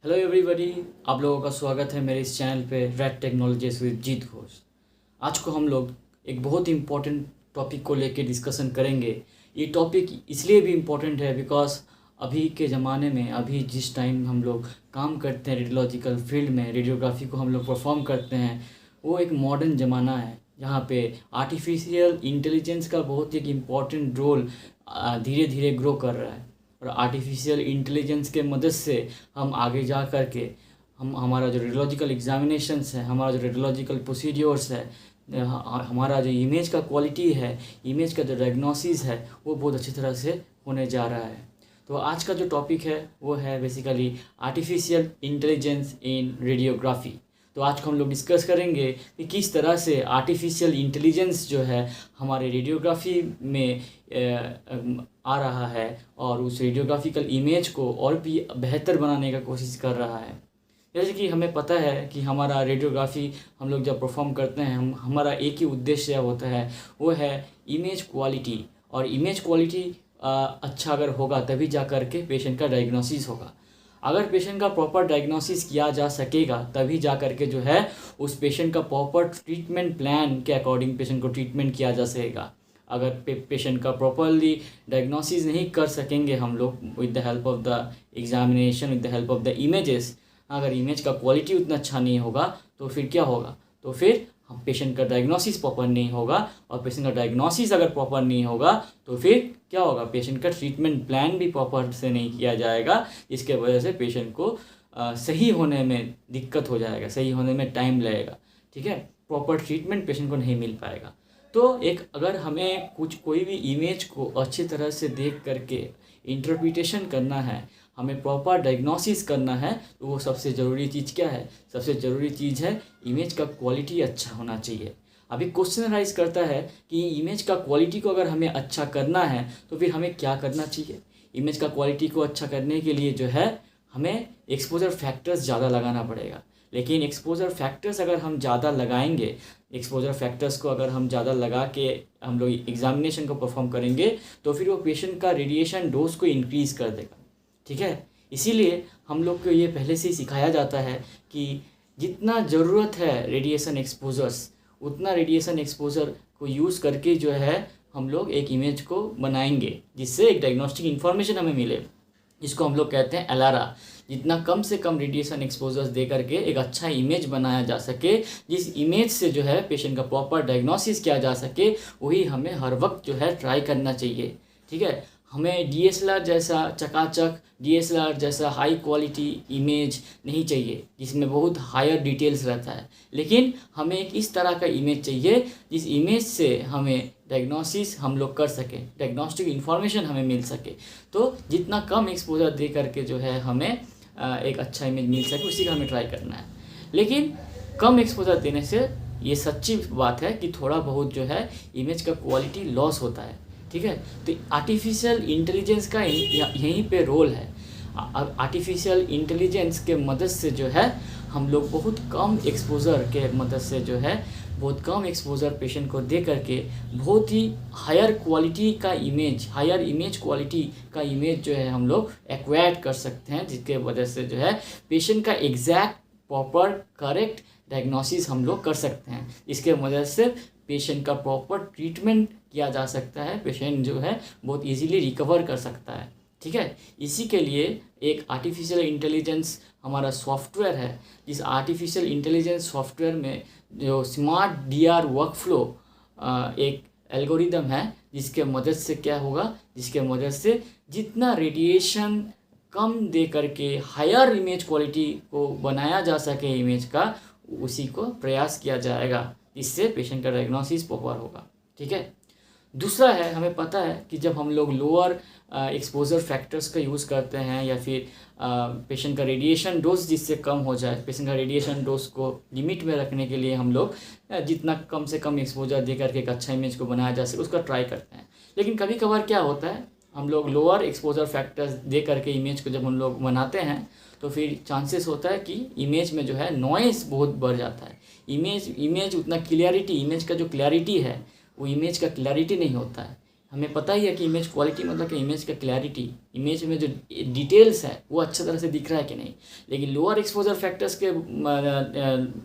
Hello everybody, आप लोगों का स्वागत है मेरे इस चैनल पे रेड टेक्नोलॉजीज विद जीत घोष। आज को हम लोग एक बहुत इम्पोर्टेंट टॉपिक को लेके डिस्कशन करेंगे। ये टॉपिक इसलिए भी इम्पोर्टेंट है बिकॉज अभी के ज़माने में, अभी जिस टाइम हम लोग काम करते हैं रेडियोलॉजिकल फील्ड में, रेडियोग्राफी को हम लोग परफॉर्म करते हैं, वो एक मॉडर्न ज़माना है जहाँ पे आर्टिफिशियल इंटेलिजेंस का बहुत एक इम्पॉर्टेंट रोल धीरे धीरे ग्रो कर रहा है। और आर्टिफिशियल इंटेलिजेंस के मदद से हम आगे जा कर के हमारा जो रेडियोलॉजिकल एग्जामिनेशंस है, हमारा जो रेडियोलॉजिकल प्रोसीड्योर्स है, हमारा जो इमेज का क्वालिटी है, इमेज का जो डायग्नोसिस है, वो बहुत अच्छी तरह से होने जा रहा है। तो आज का जो टॉपिक है वो है बेसिकली आर्टिफिशियल इंटेलिजेंस इन रेडियोग्राफी। तो आज को हम लोग डिस्कस करेंगे कि किस तरह से आर्टिफिशियल इंटेलिजेंस जो है हमारे रेडियोग्राफी में आ रहा है और उस रेडियोग्राफिकल इमेज को और भी बेहतर बनाने का कोशिश कर रहा है। जैसे कि हमें पता है कि हमारा रेडियोग्राफी हम लोग जब परफॉर्म करते हैं, हमारा एक ही उद्देश्य होता है, वो है इमेज क्वालिटी। और इमेज क्वालिटी अच्छा अगर होगा तभी जा कर के पेशेंट का डायग्नोसिस होगा। अगर पेशेंट का प्रॉपर डायग्नोसिस किया जा सकेगा तभी जा कर के जो है उस पेशेंट का प्रॉपर ट्रीटमेंट प्लान के अकॉर्डिंग पेशेंट को ट्रीटमेंट किया जा सकेगा। अगर पेशेंट का प्रॉपरली डायग्नोसिस नहीं कर सकेंगे हम लोग with the help of the examination, with the help of the images, अगर इमेज का क्वालिटी उतना अच्छा नहीं होगा तो फिर क्या होगा? तो फिर पेशेंट का डायग्नोसिस प्रॉपर नहीं होगा, और पेशेंट का डायग्नोसिस अगर प्रॉपर नहीं होगा तो फिर क्या होगा? पेशेंट का ट्रीटमेंट प्लान भी प्रॉपर से नहीं किया जाएगा, जिसके वजह से पेशेंट को सही होने में दिक्कत हो जाएगा, सही होने में टाइम लगेगा। ठीक है, प्रॉपर ट्रीटमेंट पेशेंट को नहीं मिल पाएगा। तो एक अगर हमें कोई भी इमेज को अच्छी तरह से देख करके इंटरप्रिटेशन करना है, हमें प्रॉपर डायग्नोसिस करना है, तो वो सबसे ज़रूरी चीज़ क्या है? सबसे ज़रूरी चीज़ है इमेज का क्वालिटी अच्छा होना चाहिए। अभी क्वेश्चन राइज करता है कि इमेज का क्वालिटी को अगर हमें अच्छा करना है तो फिर हमें क्या करना चाहिए? इमेज का क्वालिटी को अच्छा करने के लिए जो है हमें एक्सपोजर फैक्टर्स ज़्यादा लगाना पड़ेगा। लेकिन एक्सपोजर फैक्टर्स अगर हम ज़्यादा लगाएंगे, एक्सपोजर फैक्टर्स को अगर हम ज़्यादा लगा के हम लोग एग्जामिनेशन को परफॉर्म करेंगे तो फिर वो पेशेंट का रेडिएशन डोज को इंक्रीज़ कर देगा। ठीक है, इसीलिए हम लोग को ये पहले से ही सिखाया जाता है कि जितना ज़रूरत है रेडिएशन एक्सपोजर्स, उतना रेडिएशन एक्सपोजर को यूज़ करके जो है हम लोग एक इमेज को बनाएंगे जिससे एक डायग्नोस्टिक इन्फॉर्मेशन हमें मिले, जिसको हम लोग कहते हैं एलारा। जितना कम से कम रेडिएशन एक्सपोजर्स दे करके एक अच्छा इमेज बनाया जा सके, जिस इमेज से जो है पेशेंट का प्रॉपर डायग्नोसिस किया जा सके, वही हमें हर वक्त जो है ट्राई करना चाहिए। ठीक है, हमें डीएसएलआर जैसा चकाचक, डीएसएलआर जैसा हाई क्वालिटी इमेज नहीं चाहिए जिसमें बहुत हायर डिटेल्स रहता है, लेकिन हमें एक इस तरह का इमेज चाहिए जिस इमेज से हमें डायग्नोसिस हम लोग कर सकें, डायग्नोस्टिक इन्फॉर्मेशन हमें मिल सके। तो जितना कम एक्सपोजर दे करके जो है हमें एक अच्छा इमेज मिल सके, उसी का हमें ट्राई करना है। लेकिन कम एक्सपोजर देने से ये सच्ची बात है कि थोड़ा बहुत जो है इमेज का क्वालिटी लॉस होता है। ठीक है, तो आर्टिफिशियल इंटेलिजेंस का यहीं पे रोल है। आर्टिफिशियल इंटेलिजेंस के मदद से जो है हम लोग बहुत कम एक्सपोजर के मदद से जो है बहुत कम एक्सपोजर पेशेंट को दे करके बहुत ही हायर क्वालिटी का इमेज, हायर इमेज क्वालिटी का इमेज जो है हम लोग एक्वायर कर सकते हैं, जिसके वजह से जो है पेशेंट का एग्जैक्ट प्रॉपर करेक्ट डायग्नोसिस हम लोग कर सकते हैं। इसके वजह से पेशेंट का प्रॉपर ट्रीटमेंट किया जा सकता है, पेशेंट जो है बहुत इजीली रिकवर कर सकता है। ठीक है, इसी के लिए एक आर्टिफिशियल इंटेलिजेंस हमारा सॉफ्टवेयर है, जिस आर्टिफिशियल इंटेलिजेंस सॉफ्टवेयर में जो स्मार्ट डीआर वर्कफ्लो एक एल्गोरिदम है, जिसके मदद से क्या होगा, जिसके मदद से जितना रेडिएशन कम दे करके हायर इमेज क्वालिटी को बनाया जा सके इमेज का, उसी को प्रयास किया जाएगा, इससे पेशेंट का डायग्नोसिस प्रॉपर होगा। ठीक है, दूसरा है, हमें पता है कि जब हम लोग लोअर एक्सपोजर फैक्टर्स का यूज़ करते हैं या फिर पेशेंट का रेडिएशन डोज जिससे कम हो जाए, पेशेंट का रेडिएशन डोज को लिमिट में रखने के लिए हम लोग जितना कम से कम एक्सपोजर दे करके एक अच्छा इमेज को बनाया जा सके उसका ट्राई करते हैं। लेकिन कभी कभार क्या होता है, हम लोग लोअर एक्सपोजर फैक्टर्स दे करके इमेज को जब हम लोग बनाते हैं तो फिर चांसेस होता है कि इमेज में जो है नॉइस बहुत बढ़ जाता है। इमेज उतना क्लियरिटी, इमेज का जो क्लैरिटी है वो इमेज का क्लैरिटी नहीं होता है। हमें पता ही है कि इमेज क्वालिटी मतलब कि इमेज का क्लैरिटी, इमेज में जो डिटेल्स है वो अच्छी तरह से दिख रहा है कि नहीं। लेकिन लोअर एक्सपोजर फैक्टर्स के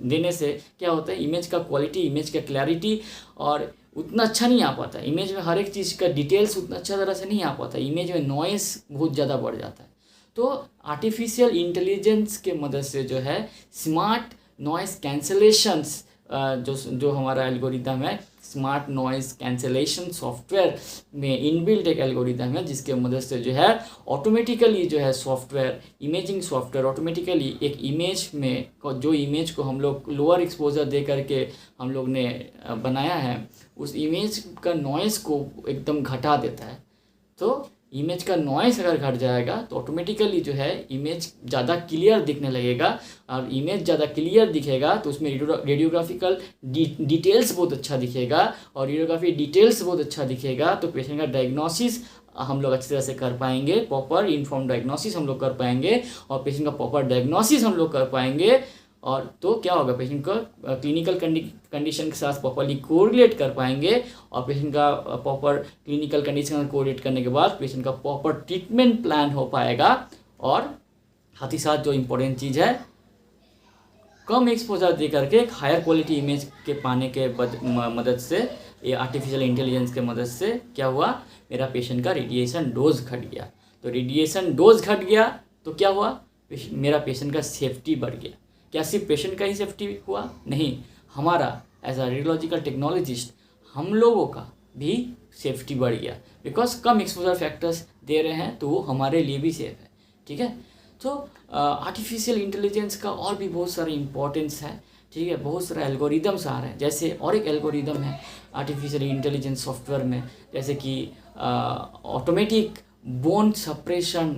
देने से क्या होता है, इमेज का क्वालिटी, इमेज का क्लैरिटी और उतना अच्छा नहीं आ पाता। इमेज में हर एक चीज़ का डिटेल्स उतना अच्छा तरह से नहीं आ पाता, इमेज में नॉइस बहुत ज़्यादा बढ़ जाता है। तो आर्टिफिशियल इंटेलिजेंस के मदद से जो है स्मार्ट नॉइस कैंसलेशंस, जो हमारा एल्गोरिदम है, स्मार्ट नॉइस कैंसलेशन सॉफ्टवेयर में इनबिल्ट एक एल्गोरिदम है जिसके मदद से जो है ऑटोमेटिकली जो है सॉफ्टवेयर, इमेजिंग सॉफ्टवेयर ऑटोमेटिकली एक इमेज में जो इमेज को हम लोग लोअर एक्सपोजर दे करके हम लोग ने बनाया है, उस इमेज का नॉइस को एकदम घटा देता है। तो इमेज का नॉइस अगर घट जाएगा तो ऑटोमेटिकली जो है इमेज ज़्यादा क्लियर दिखने लगेगा, और इमेज ज़्यादा क्लियर दिखेगा तो उसमें रेडियोग्राफिकल डिटेल्स बहुत अच्छा दिखेगा, और रेडियोग्राफी डिटेल्स बहुत अच्छा दिखेगा तो पेशेंट का डायग्नोसिस हम लोग अच्छी तरह से कर पाएंगे, प्रॉपर इन्फॉर्म डायग्नोसिस हम लोग कर पाएंगे, और पेशेंट का प्रॉपर डायग्नोसिस हम लोग कर पाएंगे। और तो क्या होगा, पेशेंट का क्लिनिकल कंडीशन के साथ प्रॉपरली कोरिलेट कर पाएंगे, और पेशेंट का प्रॉपर क्लिनिकल कंडीशन कोरिलेट करने के बाद पेशेंट का प्रॉपर ट्रीटमेंट प्लान हो पाएगा। और साथ ही साथ जो इम्पोर्टेंट चीज़ है, कम एक्सपोजर दे करके एक हायर क्वालिटी इमेज के पाने के मदद से, ये आर्टिफिशियल इंटेलिजेंस के मदद से क्या हुआ, मेरा पेशेंट का रेडिएशन डोज घट गया। तो रेडिएशन डोज घट गया तो क्या हुआ, मेरा पेशेंट का सेफ्टी बढ़ गया। क्या सिर्फ पेशेंट का ही सेफ्टी हुआ? नहीं, हमारा एज अ रेडियोलॉजिकल टेक्नोलॉजिस्ट हम लोगों का भी सेफ्टी बढ़ गया, बिकॉज कम एक्सपोजर फैक्टर्स दे रहे हैं तो वो हमारे लिए भी सेफ है। ठीक है, तो आर्टिफिशियल इंटेलिजेंस का और भी बहुत सारे इंपॉर्टेंस है। ठीक है, बहुत सारे एल्गोरिदम्स आ रहे हैं, जैसे और एक एल्गोरिदम है आर्टिफिशियल इंटेलिजेंस सॉफ्टवेयर में, जैसे कि ऑटोमेटिक बोन सप्रेशन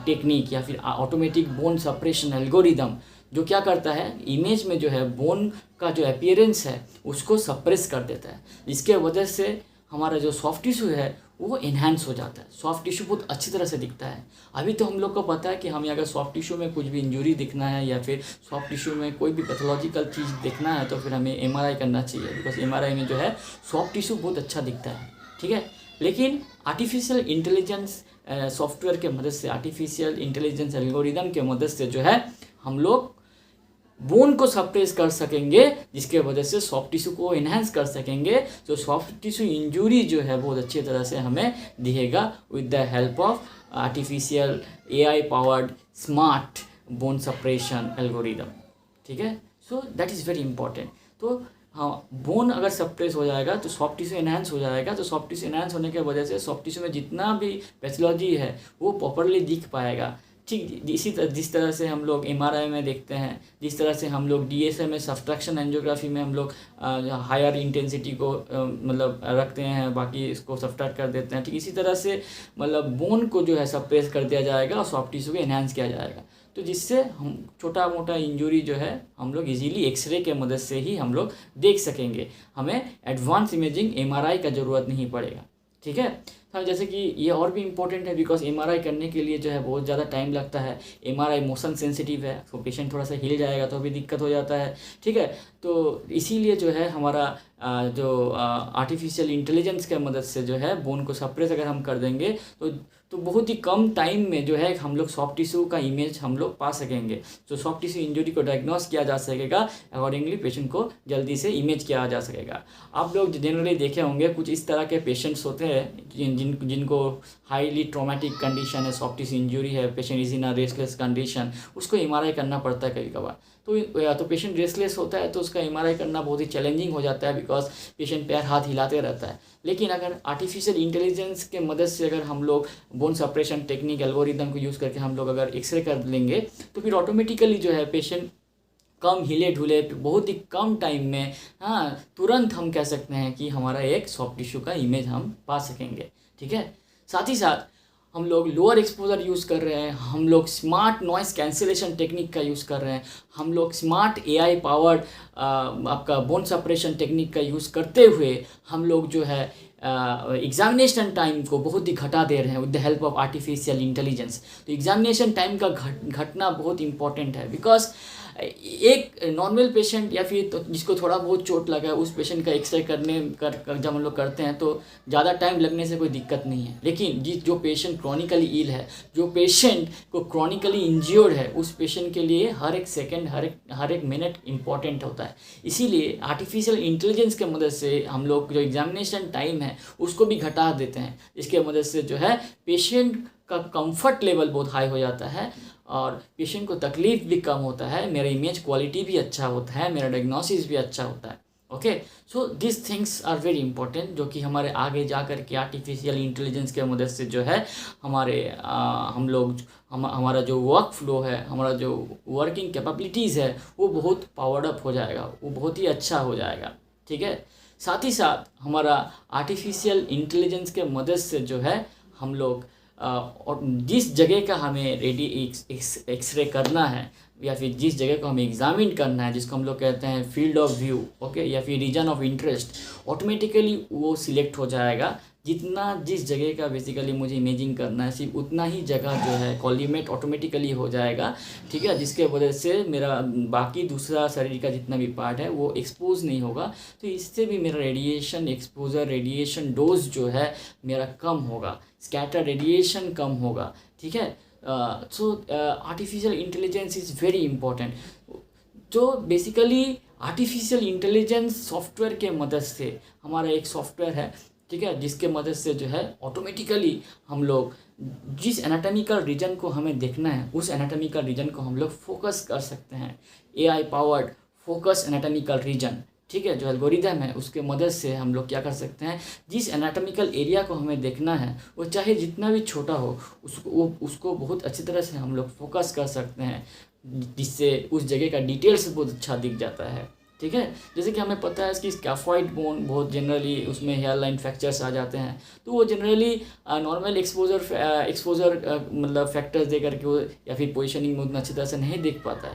टेक्निक या फिर ऑटोमेटिक बोन सप्रेशन एल्गोरिदम, जो क्या करता है, इमेज में जो है बोन का जो अपीयरेंस है उसको सप्रेस कर देता है, जिसके वजह से हमारा जो सॉफ्ट टिश्यू है वो इन्हांस हो जाता है, सॉफ्ट टिश्यू बहुत अच्छी तरह से दिखता है। अभी तो हम लोग को पता है कि हमें अगर सॉफ्ट टिश्यू में कुछ भी इंजरी दिखना है या फिर सॉफ्ट टिश्यू में कोई भी पैथोलॉजिकल चीज़ देखना है तो फिर हमें एमआरआई करना चाहिए, बिकॉज एमआरआई में जो है सॉफ्ट टिश्यू बहुत अच्छा दिखता है। ठीक है, लेकिन आर्टिफिशियल इंटेलिजेंस सॉफ्टवेयर के मदद से, आर्टिफिशियल इंटेलिजेंस एल्गोरिदम के मदद से जो है हम लोग बोन को सप्रेस कर सकेंगे, जिसके वजह से सॉफ्ट टिश्यू को इन्हांस कर सकेंगे। तो सॉफ्ट टिश्यू इंजरी जो है बहुत अच्छी तरह से हमें दिखेगा with the help of artificial AI powered smart bone suppression algorithm. ठीक है, so that is very important. तो हाँ, बोन अगर सप्रेस हो जाएगा तो सॉफ्ट टिश्यू एनहांस हो जाएगा, तो सॉफ्ट टिश्यू एनहांस होने की वजह से सॉफ्ट टिश्यू में जितना भी पैथोलॉजी है वो प्रॉपरली दिख पाएगा। ठीक इसी तरह जिस तरह से हम लोग एमआरआई में देखते हैं, जिस तरह से हम लोग डीएसए में सब्सट्रैक्शन एंजियोग्राफी में हम लोग हायर इंटेंसिटी को मतलब रखते हैं, बाकी इसको सब्सट्रैक्ट कर देते हैं, ठीक इसी तरह से मतलब बोन को जो है सप्रेस कर दिया जाएगा और सॉफ्ट टिश्यू को एनहांस किया जाएगा, तो जिससे हम छोटा मोटा इंजरी जो है हम लोग इजीली एक्सरे के मदद से ही हम लोग देख सकेंगे, हमें एडवांस इमेजिंग एमआरआई का ज़रूरत नहीं पड़ेगा। ठीक है, हाँ, जैसे कि ये और भी इम्पोर्टेंट है बिकॉज एमआरआई करने के लिए जो है बहुत ज़्यादा टाइम लगता है। एमआरआई मोशन सेंसिटिव है, तो पेशेंट थोड़ा सा हिल जाएगा तो भी दिक्कत हो जाता है। ठीक है, तो इसीलिए जो है हमारा जो आर्टिफिशियल इंटेलिजेंस के मदद से जो है बोन को सप्रेस अगर हम कर देंगे तो बहुत ही कम टाइम में जो है हम लोग सॉफ्ट टिश्यू का इमेज हम लोग पा सकेंगे, तो सॉफ्ट टिश्यू इंजरी को डायग्नोस किया जा सकेगा, अकॉर्डिंगली पेशेंट को जल्दी से इमेज किया जा सकेगा। आप लोग जनरली देखे होंगे कुछ इस तरह के पेशेंट्स होते हैं जिनको हाईली ट्रॉमेटिक कंडीशन है, सॉफ्ट टिश्यू इंजरी है, patient is in a restless condition, उसको एमआरआई करना पड़ता है कभी कभार। तो पेशेंट रेस्टलेस होता है तो उसका एमआरआई करना बहुत ही चैलेंजिंग हो जाता है बिकॉज पेशेंट पैर हाथ हिलाते रहता है। लेकिन अगर आर्टिफिशियल इंटेलिजेंस के मदद से अगर हम लोग बोन सप्रेशन टेक्निक एल्गोरिदम को यूज़ करके हम लोग अगर एक्सरे कर लेंगे तो फिर ऑटोमेटिकली जो है पेशेंट कम हिले ढुले बहुत ही कम टाइम में, हाँ, तुरंत हम कह सकते हैं कि हमारा एक सॉफ्ट टिश्यू का इमेज हम पा सकेंगे। ठीक है, साथ ही साथ हम लोग लोअर एक्सपोजर यूज़ कर रहे हैं, हम लोग स्मार्ट नॉइस कैंसिलेशन टेक्निक का यूज़ कर रहे हैं, हम लोग स्मार्ट एआई पावर्ड आपका बोन सप्रेशन टेक्निक का यूज़ करते हुए हम लोग जो है एग्जामिनेशन टाइम को बहुत ही घटा दे रहे हैं with the help of artificial intelligence. तो एग्जामिनेशन टाइम का घटना बहुत इंपॉर्टेंट है, बिकॉज एक नॉर्मल पेशेंट या फिर तो जिसको थोड़ा बहुत चोट लगा है उस पेशेंट का एक्सरे जब हम लोग करते हैं तो ज़्यादा टाइम लगने से कोई दिक्कत नहीं है। लेकिन जो पेशेंट क्रॉनिकली इल है, जो पेशेंट को क्रॉनिकली इंज्योर्ड है, उस पेशेंट के लिए हर एक सेकेंड हर एक मिनट इम्पॉर्टेंट होता है। इसीलिए आर्टिफिशियल इंटेलिजेंस के मदद से हम लोग जो एग्जामिनेशन टाइम है उसको भी घटा देते हैं। इसके मदद से जो है पेशेंट का कंफर्ट लेवल बहुत हाई हो जाता है और पेशेंट को तकलीफ भी कम होता है, मेरा इमेज क्वालिटी भी अच्छा होता है, मेरा डायग्नोसिस भी अच्छा होता है। Okay, so this things are very important, जो कि हमारे आगे जा कर के आर्टिफिशियल इंटेलिजेंस के मदद से जो है हमारा जो वर्क फ्लो है, हमारा जो वर्किंग कैपेबिलिटीज़ है वो बहुत पावर्ड अप हो जाएगा, वो बहुत ही अच्छा हो जाएगा। ठीक है, साथ ही साथ हमारा आर्टिफिशियल इंटेलिजेंस के मदद से जो है हम लोग और जिस जगह का हमें एक्सरे करना है या फिर जिस जगह को हमें एग्जामिन करना है, जिसको हम लोग कहते हैं फील्ड ऑफ व्यू, ओके, या फिर रीजन ऑफ इंटरेस्ट, ऑटोमेटिकली वो सिलेक्ट हो जाएगा। जिस जगह का बेसिकली मुझे इमेजिंग करना है सिर्फ उतना ही जगह जो है कॉलिमेट ऑटोमेटिकली हो जाएगा। ठीक है, जिसके वजह से मेरा बाकी दूसरा शरीर का जितना भी पार्ट है वो एक्सपोज नहीं होगा। तो इससे भी मेरा रेडिएशन एक्सपोजर, रेडिएशन डोज जो है मेरा कम होगा, स्कैटर रेडिएशन कम होगा। ठीक है, so artificial intelligence is very important. तो बेसिकली आर्टिफिशियल इंटेलिजेंस सॉफ्टवेयर के मदद से, हमारा एक सॉफ्टवेयर है, ठीक है, जिसके मदद से जो है ऑटोमेटिकली हम लोग जिस एनाटॉमिकल रीजन को हमें देखना है उस एनाटॉमिकल रीजन को हम लोग फोकस कर सकते हैं। AI powered focus anatomical region, ठीक है, जो एल्गोरिदम है उसके मदद से हम लोग क्या कर सकते हैं, जिस एनाटॉमिकल एरिया को हमें देखना है वो चाहे जितना भी छोटा हो उसको बहुत अच्छी तरह से हम लोग फोकस कर सकते हैं, जिससे उस जगह का डिटेल्स बहुत अच्छा दिख जाता है। ठीक है, जैसे कि हमें पता है कि स्कैफॉइड बोन बहुत जनरली उसमें हेयर लाइन फ्रैक्चर्स आ जाते हैं, तो वो जनरली नॉर्मल एक्सपोजर मतलब फैक्टर्स दे करके वो या फिर पोजिशनिंग में उतना अच्छी तरह से नहीं दिख पाता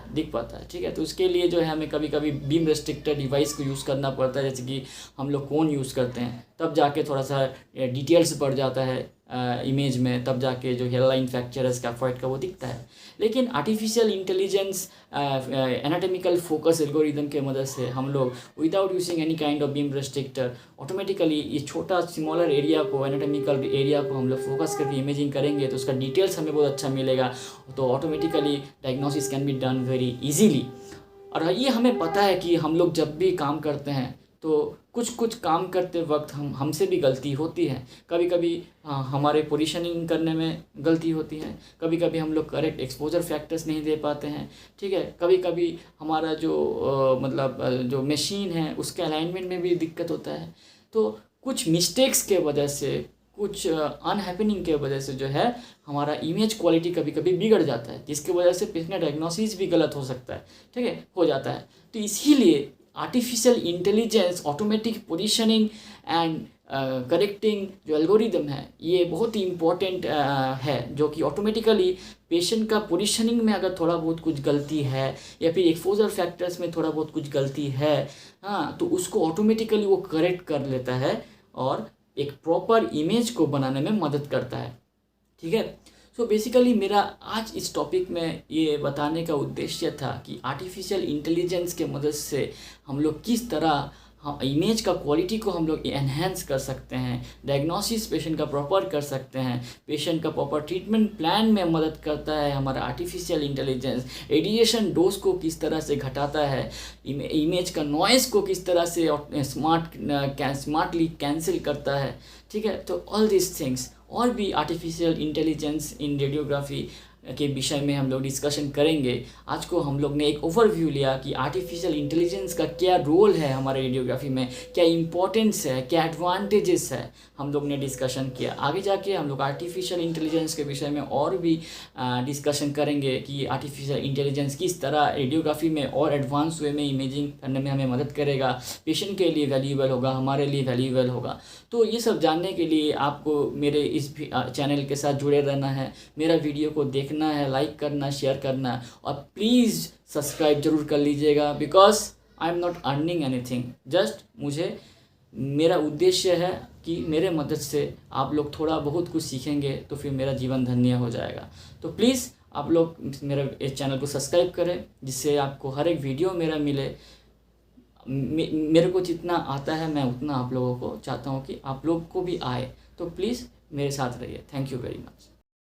है। ठीक है, तो उसके लिए जो है हमें कभी कभी बीम रेस्ट्रिक्टर डिवाइस को यूज़ करना पड़ता है, जैसे कि हम लोग कोन यूज़ करते हैं, तब जाके थोड़ा सा डिटेल्स बढ़ जाता है इमेज में, तब जाके जो हेयरलाइन फ्रैक्चर है स्कैफॉइड का वो दिखता है। लेकिन artificial intelligence anatomical focus algorithm के मदद से हम लोग without using any kind of beam restrictor automatically ये छोटा स्मॉलर एरिया को, एनाटॉमिकल एरिया को हम लोग फोकस करके इमेजिंग करेंगे तो उसका डिटेल्स हमें बहुत अच्छा मिलेगा, तो automatically diagnosis can be done very easily. और ये हमें पता है कि हम लोग जब भी काम करते हैं तो कुछ काम करते वक्त हमसे भी गलती होती है, कभी कभी हमारे पोजीशनिंग करने में गलती होती है, कभी कभी हम लोग करेक्ट एक्सपोजर फैक्टर्स नहीं दे पाते हैं। ठीक है, कभी कभी हमारा जो मशीन है उसके अलाइनमेंट में भी दिक्कत होता है। तो कुछ मिस्टेक्स के वजह से, कुछ अनहैपनिंग के वजह से जो है हमारा इमेज क्वालिटी कभी कभी बिगड़ जाता है, जिसकी वजह से पेशेंट डायग्नोसिस भी गलत हो सकता है। ठीक है, हो जाता है। तो इसीलिए artificial intelligence automatic positioning and correcting जो एल्गोरिदम है ये बहुत ही इम्पोर्टेंट है, जो कि ऑटोमेटिकली पेशेंट का पोजीशनिंग में अगर थोड़ा बहुत कुछ गलती है या फिर एक्सपोजर फैक्टर्स में थोड़ा बहुत कुछ गलती है, तो उसको ऑटोमेटिकली वो करेक्ट कर लेता है और एक प्रॉपर इमेज को बनाने में मदद करता है। ठीक है, सो बेसिकली मेरा आज इस टॉपिक में ये बताने का उद्देश्य था कि आर्टिफिशियल इंटेलिजेंस के मदद से हम लोग किस तरह इमेज का क्वालिटी को हम लोग एनहेंस कर सकते हैं, डायग्नोसिस पेशेंट का प्रॉपर कर सकते हैं, पेशेंट का प्रॉपर ट्रीटमेंट प्लान में मदद करता है हमारा आर्टिफिशियल इंटेलिजेंस, रेडिएशन डोज को किस तरह से घटाता है, इमेज का नॉइज़ को किस तरह से स्मार्टली कैंसिल करता है। ठीक है, तो ऑल दिस थिंग्स और भी आर्टिफिशियल इंटेलिजेंस इन रेडियोग्राफी के विषय में हम लोग डिस्कशन करेंगे। आज को हम लोग ने एक ओवरव्यू लिया कि आर्टिफिशियल इंटेलिजेंस का क्या रोल है हमारे रेडियोग्राफी में, क्या इंपॉर्टेंस है, क्या एडवांटेजेस है, हम लोग ने डिस्कशन किया। आगे जाके हम लोग आर्टिफिशियल इंटेलिजेंस के विषय में और भी डिस्कशन करेंगे कि आर्टिफिशियल इंटेलिजेंस किस तरह रेडियोग्राफी में और एडवांस वे में इमेजिंग करने में हमें मदद करेगा, पेशेंट के लिए वैल्यूएबल होगा, हमारे लिए वैल्यूएबल होगा। तो ये सब जानने के लिए आपको मेरे इस चैनल के साथ जुड़े रहना है, मेरा वीडियो को देखना है, लाइक करना, शेयर करना और प्लीज़ सब्सक्राइब जरूर कर लीजिएगा, because I am not earning anything, just मुझे मेरा उद्देश्य है कि मेरे मदद से आप लोग थोड़ा बहुत कुछ सीखेंगे तो फिर मेरा जीवन धन्य हो जाएगा। तो प्लीज़ आप लोग मेरे इस चैनल को सब्सक्राइब करें, जिससे आपको हर एक वीडियो मेरा मिले। मेरे को जितना आता है मैं उतना आप लोगों को चाहता हूँ कि आप लोग को भी आए। तो प्लीज़ मेरे साथ रहिए। Thank you very much.